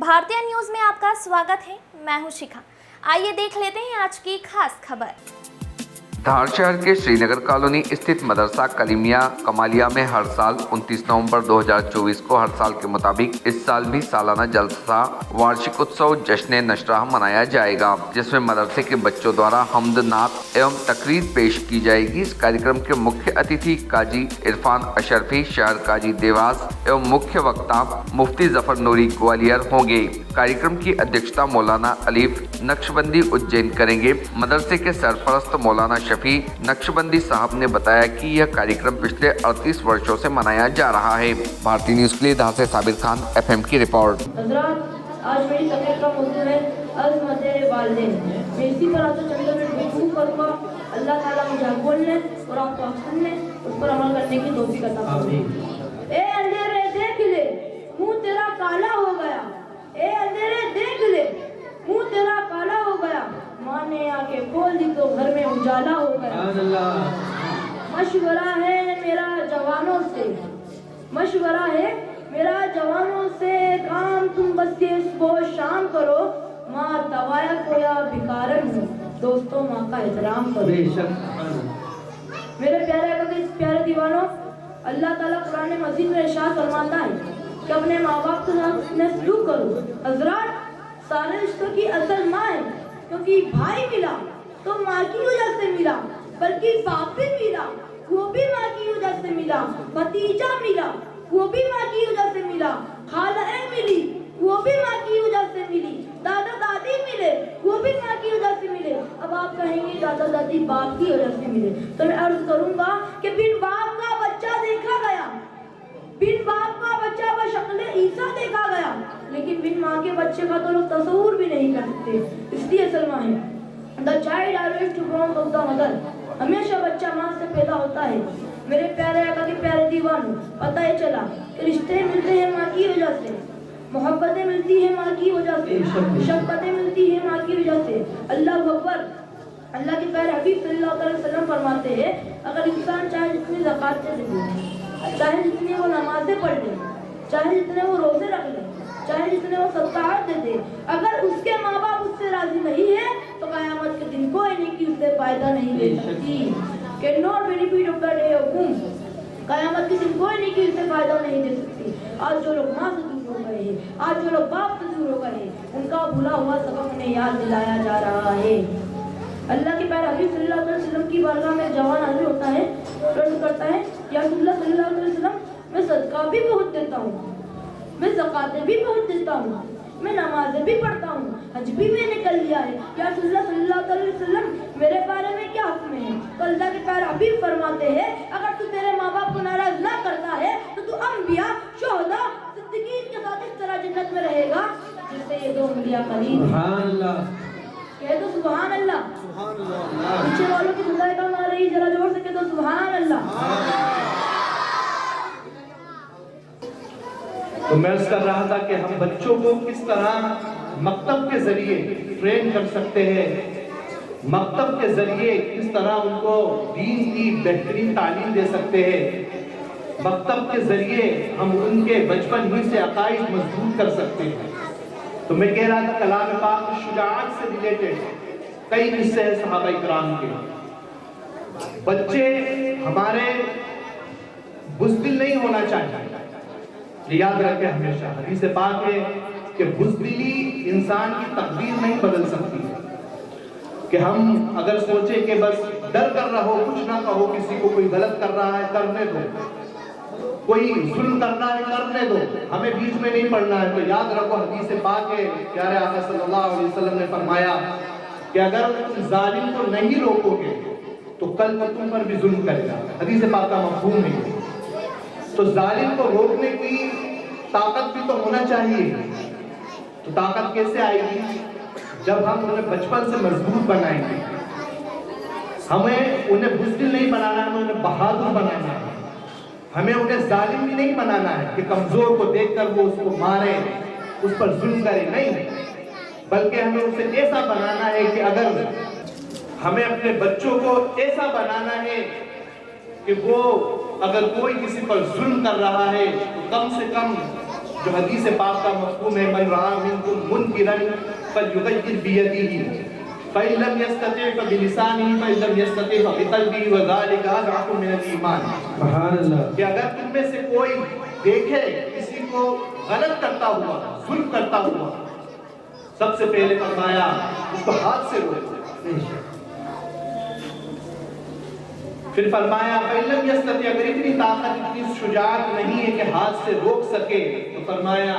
भारतीय न्यूज़ में आपका स्वागत है। मैं हूं शिखा। आइए देख लेते हैं आज की खास खबर। धार शहर के श्रीनगर कॉलोनी स्थित मदरसा कलीमिया कमालिया में हर साल 29 नवंबर 2024 को हर साल के मुताबिक इस साल भी सालाना जलसा वार्षिक उत्सव जश्न नशराह मनाया जाएगा, जिसमें मदरसे के बच्चों द्वारा हमद नात एवं तकरीर पेश की जाएगी। इस कार्यक्रम के मुख्य अतिथि काजी इरफान अशरफी शहर काजी देवास एवं मुख्य वक्ता मुफ्ती जफर नूरी ग्वालियर होंगे। कार्यक्रम की अध्यक्षता मौलाना अलीफ नक्शबंदी उज्जैन करेंगे। मदरसे के सरपरस्त मौलाना शफी नक्शबंदी साहब ने बताया कि यह कार्यक्रम पिछले 38 वर्षों से मनाया जा रहा है। भारतीय न्यूज़ के लिए धार से साबिर खान FM की रिपोर्ट। आज मेरी तकरीर का मौजू है अज़मत वालिदैन। मैं इसी पर आपसे चंद मिनट गुफ्तगू करूँगा। अल्लाह ताला मुझे बोलने और आपको सुनने उस पर अमल करने की तौफीक अता फरमाए। ए अंधेरे देख ले, मुंह तेरा काला हो गया। ए अंधेरे देख ले, मुंह तेरा काला हो गया। माँ ने आंखें खोल दी तो घर में उजाला हो गया। मशवरा है मेरा जवानों से, मशवरा है मेरा जवानों से, काम तुम बस ये सुबह शाम करो। माँ तवायफ हो या भिखारन हो, दोस्तों माँ का एहतराम करो। मेरे प्यारे दीवानों, अल्लाह ताला कुरान मजीद में इरशाद फरमाता है कि अपने माँ बाप के साथ सलूक करो। हजरात, सारे रिश्तों की असल माँ है, क्योंकि भाई मिला तो माँ की वजह से मिला, बल्कि बाप भी मिला वो भी माँ की वजह से मिला, भतीजा मिला वो भी माँ की वजह से मिला, खालाएं मिली वो भी माँ की वजह से मिली, दादा दादी मिले वो भी माँ की वजह से मिले। अब आप कहेंगे दादा दादी बाप की वजह से मिले, तो मैं अर्ज करूंगा कि बिन बाप का बच्चा देखा गया, बिन बाप का बच्चा बशक्ल ईसा देखा गया, लेकिन बिन माँ के बच्चे का तो लोग तस्वूर भी नहीं कर सकते। इसलिए सलमा है the child always to grow of the mother, हमेशा बच्चा माँ से पैदा होता है। मेरे प्यारे आका के प्यारे दीवानों, पता ही चला कि रिश्ते मिलते हैं माँ की वजह से, मोहब्बतें मिलती है माँ की वजह से, शफ़क़तें मिलती है माँ की वजह से। अल्लाह अकबर, अल्लाह के प्यारे हबीब सल्लल्लाहु अलैहि वसल्लम फरमाते हैं, अगर इंसान चाहे जितनी ज़कात दे, चाहे जितनी वो नमाज़ें पढ़ ले, चाहे जितने वो रोज़े रख ले, चाहे जितने वो सदक़ात दे दे, अगर उसके माँ बाप उससे राज़ी नहीं है तो क़यामत के दिन कोई नेकी उससे फ़ायदा नहीं दे सकती। Can not benefit of the day of doom, क़यामत के दिन कोई नेकी उससे फ़ायदा नहीं दे सकती। आज जो लोग माँ से दूर हो गए हैं, आज जो लोग बाप से दूर हो गए हैं, उनका भूला हुआ सबक उन्हें याद दिलाया जा रहा है। अल्लाह के प्यारे हबीब सल्लल्लाहु अलैहि वसल्लम की बारगाह में जवान हाजिर होता है, अर्ज़ करता है, या रसूलुल्लाह सल्लल्लाहु अलैहि वसल्लम, मैं सदका भी बहुत देता हूँ, मैं ज़कातें भी बहुत देता हूँ, मैं नमाज़ें भी पढ़ता हूँ, हज भी मैंने कर लिया है, या रसूलुल्लाह सल्लल्लाहु अलैहि वसल्लम मेरे बारे में क्या हुक्म है? तो अल्लाह के प्यारे हबीब फरमाते हैं, अगर तू तेरे माँ बाप को नाराज ना करता है तो तू अंबिया, शुहदा, सिद्दीकीन के साथ इस तरह जन्नत में रहेगा जिससे ये दो उंगलियां करीब। सुभान अल्लाह, कह दो सुभान अल्लाह। पीछे वालों की दुआएं कम आ रही, जरा जोर से कह दो सुभान अल्लाह। तो मैं अर्ज़ कर रहा था कि हम बच्चों को किस तरह मकतब के जरिए ट्रेन कर सकते हैं, मकतब के जरिए किस तरह उनको दीन की बेहतरीन तालीम दे सकते हैं, मकतब के जरिए हम उनके बचपन ही से अकाइद मजबूत कर सकते हैं। तो मैं कह रहा था कलाम पाक शुजाअत से रिलेटेड कई किस्से हैं सहाबा इकराम के। बच्चे हमारे बुज़दिल नहीं होना चाहिए, याद रखें हमेशा। हदीस पाक है कि बुज़दिली इंसान की तकदीर नहीं बदल सकती है, कि हम अगर सोचे कि बस डर कर रहा हो, कुछ ना कहो, किसी को कोई गलत कर रहा है करने दो, कोई जुल्म करना है करने दो, हमें बीच में नहीं पड़ना है। तो याद रखो हदीस पाक है, प्यारे आका सल्लल्लाहु अलैहि वसल्लम ने फरमाया कि अगर तुम जालिम को नहीं रोकोगे तो कल वो तुम पर भी जुल्म करेगा। हदीस पाक का मफ़हूम है। तो जालिम को रोकने की ताकत भी तो होना चाहिए। तो ताकत कैसे आएगी? जब हम उन्हें बचपन से मजबूत बनाएंगे। हमें उन्हें बुज़दिल नहीं बनाना है, उन्हें बहादुर बनाना है। हमें उन्हें जालिम भी नहीं बनाना है कि कमजोर को देखकर वो उसको मारे, उस पर जुल्म करे, नहीं, बल्कि हमें उसे ऐसा बनाना है कि अगर हमें अपने बच्चों को ऐसा बनाना है कि वो अगर कोई किसी पर जुल्म कर रहा है तो कम से कम जो हदीस पाक का मफ़हूम है, मन रआ मिनकुम मुनकिरन फलयुगय्यिर बियदिही फ़इन लम यस्तति' फ़बिलिसानिही फ़इन लम यस्तति' फ़बिक़ल्बिही व ज़ालिका अज़अफ़ु मिनल ईमान। सुभान अल्लाह। कि अगर तुम में से कोई देखे किसी को गलत करता हुआ, जुल्म करता हुआ, सबसे पहले फरमाया उसको हाथ से रोको। फिर फरमाया फ़इल्लम यस्तति', अगर इतनी ताकत, इतनी शुजाअत नहीं है कि हाथ से रोक सके, तो फरमाया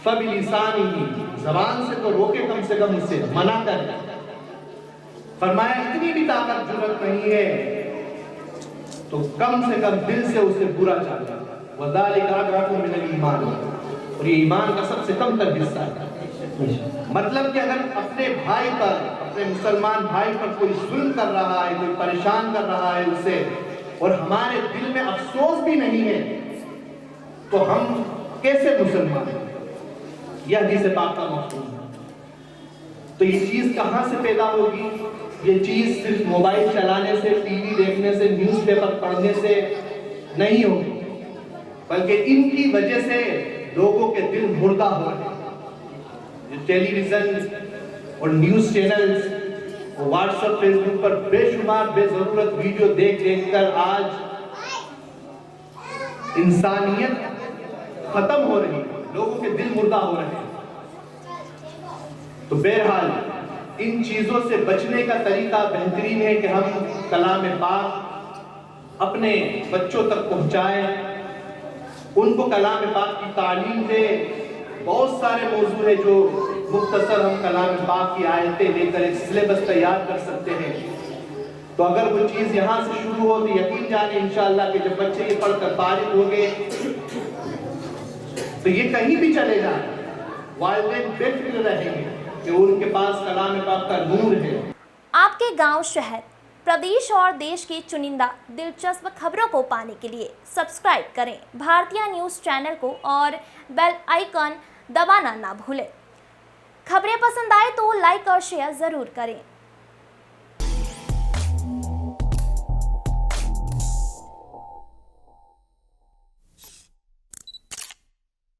फ़बिलिसानिही, ज़बान से तो रोके, कम से कम उससे मना कर। फरमाया इतनी भी ताकत जुर्रत नहीं है तो कम से कम दिल से उसे बुरा जाने। वज़ालिका अज़अफ़ु मिनल ईमान, और ये ईमान का सबसे कम तर हिस्सा है। मतलब कि अगर अपने भाई पर, अपने मुसलमान भाई पर कोई जुल्म कर रहा है, कोई परेशान कर रहा है उसे, और हमारे दिल में अफसोस भी नहीं है, तो हम कैसे मुसलमान हैं? यह हदीस पाक का मफ़हूम है। तो ये चीज़ कहाँ से पैदा होगी? ये चीज़ सिर्फ मोबाइल चलाने से, टीवी देखने से, न्यूज़पेपर पढ़ने से नहीं होगी, बल्कि इनकी वजह से लोगों के दिल मुर्दा हो रहे हैं। जो टेलीविज़न और न्यूज़ चैनल्स और व्हाट्सएप, फेसबुक पर बेशुमार बेज़रूरत वीडियो देख देख कर आज इंसानियत खत्म हो रही है, लोगों के दिल मुर्दा हो रहे हैं। तो बहरहाल इन चीज़ों से बचने का तरीका बेहतरीन है कि हम कलाम पाक अपने बच्चों तक पहुँचाएं, उनको कलाम पाक की तालीम दें। बहुत सारे मौजू है जो मुख्तसर हम कलाम पाक की आयतें लेकर एक सिलेबस तैयार कर सकते हैं। तो अगर वो चीज़ यहाँ से शुरू हो तो यकीन जाने इंशाअल्लाह कि जब बच्चे ये पढ़कर फारिग हो गए तो ये कहीं भी चले जाए, वालिदैन बेफिक्र रहेंगे कि उनके पास कलाम पाक का नूर है। आपके गांव, शहर, प्रदेश और देश की चुनिंदा दिलचस्प खबरों को पाने के लिए सब्सक्राइब करें भारतीय न्यूज़ चैनल को और बेल आइकन दबाना ना भूलें। खबरें पसंद आए तो लाइक और शेयर ज़रूर करें।